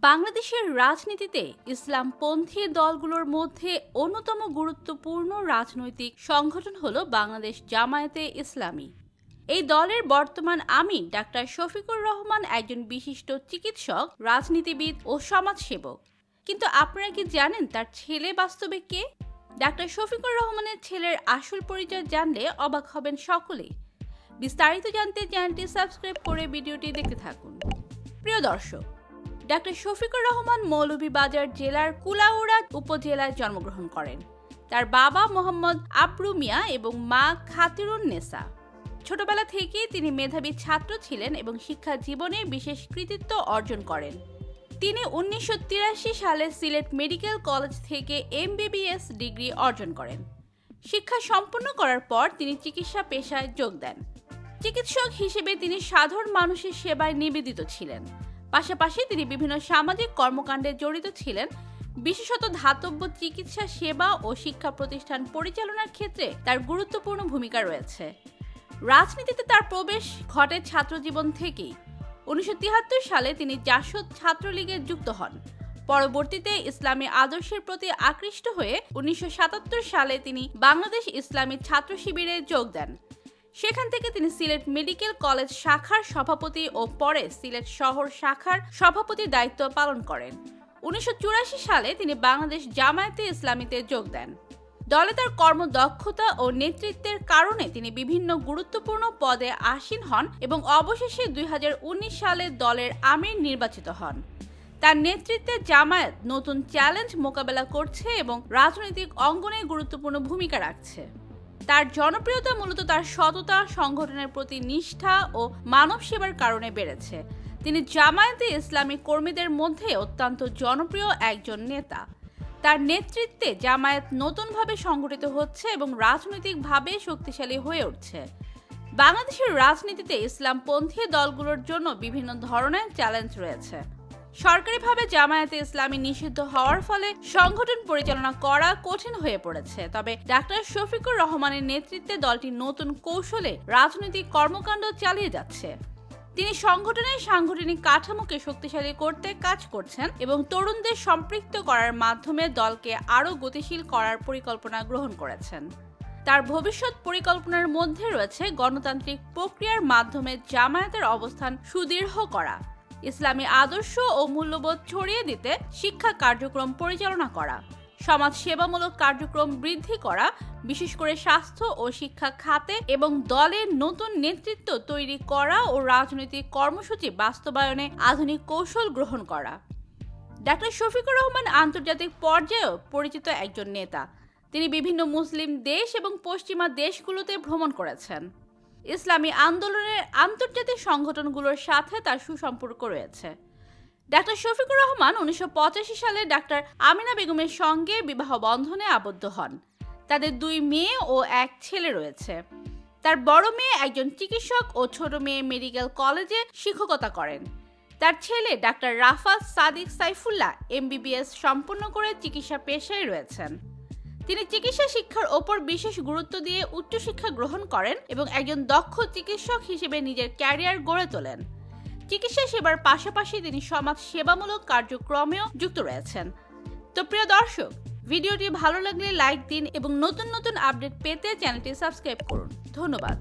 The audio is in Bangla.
বাংলাদেশের রাজনীতিতে ইসলামপন্থী দলগুলোর মধ্যে অন্যতম গুরুত্বপূর্ণ রাজনৈতিক সংগঠন হলো বাংলাদেশ জামায়াতে ইসলামী। এই দলের বর্তমান আমির ডাক্তার শফিকুর রহমান একজন বিশিষ্ট চিকিৎসক, রাজনীতিবিদ ও সমাজসেবক। কিন্তু আপনারা কি জানেন তার ছেলে বাস্তবে কে? ডাক্তার শফিকুর রহমানের ছেলের আসল পরিচয় জানলে অবাক হবেন সকলেই। বিস্তারিত জানতে চ্যানেলটি সাবস্ক্রাইব করে ভিডিওটি দেখতে থাকুন। প্রিয় দর্শক, ডাক্তার শফিকুর রহমান মৌলভীবাজার জেলার কুলাউড়া উপজেলায় জন্মগ্রহণ করেন। তার বাবা মোহাম্মদ আবরু মিয়া এবং মা খাতিরুন নেসা। ছোটবেলা থেকেই তিনি মেধাবী ছাত্র ছিলেন এবং শিক্ষা জীবনে বিশেষ কৃতিত্ব অর্জন করেন। তিনি 1983 সালে সিলেট মেডিকেল কলেজ থেকে MBBS ডিগ্রি অর্জন করেন। শিক্ষা সম্পন্ন করার পর তিনি চিকিৎসা পেশায় যোগ দেন। চিকিৎসক হিসেবে তিনি সাধারণ মানুষের সেবায় নিবেদিত ছিলেন। পাশাপাশি তিনি বিভিন্ন সামাজিক কর্মকাণ্ডে জড়িত ছিলেন। বিশেষত ধাতব্য চিকিৎসা সেবা ও শিক্ষা প্রতিষ্ঠান পরিচালনার ক্ষেত্রে তার গুরুত্বপূর্ণ ভূমিকা রয়েছে। রাজনীতিতে তার প্রবেশ ঘটে ছাত্রজীবন থেকেই। 1973 সালে তিনি জাসদ ছাত্রলীগে যুক্ত হন। পরবর্তীতে ইসলামী আদর্শের প্রতি আকৃষ্ট হয়ে 1977 সালে তিনি বাংলাদেশ ইসলামী ছাত্র শিবিরে যোগ দেন। সেখান থেকে তিনি সিলেট মেডিকেল কলেজ শাখার সভাপতি ও পরে সিলেট শহর শাখার সভাপতির দায়িত্ব পালন করেন। 1984 সালে তিনি বাংলাদেশ জামায়াতে ইসলামীতে যোগ দেন। দলে তার কর্মদক্ষতা ও নেতৃত্বের কারণে তিনি বিভিন্ন গুরুত্বপূর্ণ পদে আসীন হন এবং অবশেষে 2019 সালে দলের আমির নির্বাচিত হন। তার নেতৃত্বে জামায়াত নতুন চ্যালেঞ্জ মোকাবেলা করছে এবং রাজনৈতিক অঙ্গনে গুরুত্বপূর্ণ ভূমিকা রাখছে। তার জনপ্রিয়তা মূলত তার সততা, সংগঠনের প্রতি নিষ্ঠা ও মানব সেবার কারণে বেড়েছে। তিনি জামায়াতে ইসলামী কর্মীদের মধ্যে অত্যন্ত জনপ্রিয় একজন নেতা। তার নেতৃত্বে জামায়াত নতুনভাবে সংগঠিত হচ্ছে এবং রাজনৈতিকভাবে শক্তিশালী হয়ে উঠছে। বাংলাদেশের রাজনীতিতে ইসলামপন্থী দলগুলোর জন্য বিভিন্ন ধরনের চ্যালেঞ্জ রয়েছে। সরকারিভাবে জামায়াতে ইসলামী নিষিদ্ধ হওয়ার ফলে সংগঠন পরিচালনা করা কঠিন হয়ে পড়েছে। তবে ডাক্তার শফিকুর রহমানের নেতৃত্বে দলটি নতুন কৌশলে রাজনৈতিক কর্মকাণ্ড চালিয়ে যাচ্ছে। তিনি সংগঠনের সাংগঠনিক কাঠামোকে শক্তিশালী করতে কাজ করছেন এবং তরুণদের সম্পৃক্ত করার মাধ্যমে দলকে আরও গতিশীল করার পরিকল্পনা গ্রহণ করেছেন। তার ভবিষ্যৎ পরিকল্পনার মধ্যে রয়েছে গণতান্ত্রিক প্রক্রিয়ার মাধ্যমে জামায়াতের অবস্থান সুদৃঢ় করা, ইসলামী আদর্শ ও মূল্যবোধ ছড়িয়ে দিতে শিক্ষা কার্যক্রম পরিচালনা করা, সমাজ সেবামূলক কার্যক্রম বৃদ্ধি করা, বিশেষ করে স্বাস্থ্য ও শিক্ষা খাতে, এবং দলের নতুন নেতৃত্ব তৈরি করা ও রাজনৈতিক কর্মসূচি বাস্তবায়নে আধুনিক কৌশল গ্রহণ করা। ডাক্তার শফিকুর রহমান আন্তর্জাতিক পর্যায়েও পরিচিত একজন নেতা। তিনি বিভিন্ন মুসলিম দেশ এবং পশ্চিমা দেশগুলোতে ভ্রমণ করেছেন। ইসলামী আন্দোলনের আন্তর্জাতিক সংগঠনগুলোর সাথে তার সুসম্পর্ক রয়েছে। ডাক্তার শফিকুর রহমান 1985 সালে ডাক্তার আমিনা বেগমের সঙ্গে বিবাহ বন্ধনে আবদ্ধ হন। তাদের 2 মেয়ে ও 1 ছেলে রয়েছে। তার বড় মেয়ে একজন চিকিৎসক ও ছোট মেয়ে মেডিকেল কলেজে শিক্ষকতা করেন। তার ছেলে ডাক্তার রাফাত সাদিক সাইফুল্লাহ MBBS সম্পন্ন করে চিকিৎসা পেশায় রয়েছেন। তিনি চিকিৎসা শিক্ষার ওপর বিশেষ গুরুত্ব দিয়ে উচ্চশিক্ষা গ্রহণ করেন এবং একজন দক্ষ চিকিৎসক হিসেবে নিজের ক্যারিয়ার গড়ে তোলেন। চিকিৎসা সেবার পাশাপাশি তিনি সমাজ সেবামূলক কার্যক্রমেও যুক্ত রয়েছেন। তো প্রিয় দর্শক, ভিডিওটি ভালো লাগলে লাইক দিন এবং নতুন নতুন আপডেট পেতে চ্যানেলটি সাবস্ক্রাইব করুন। ধন্যবাদ।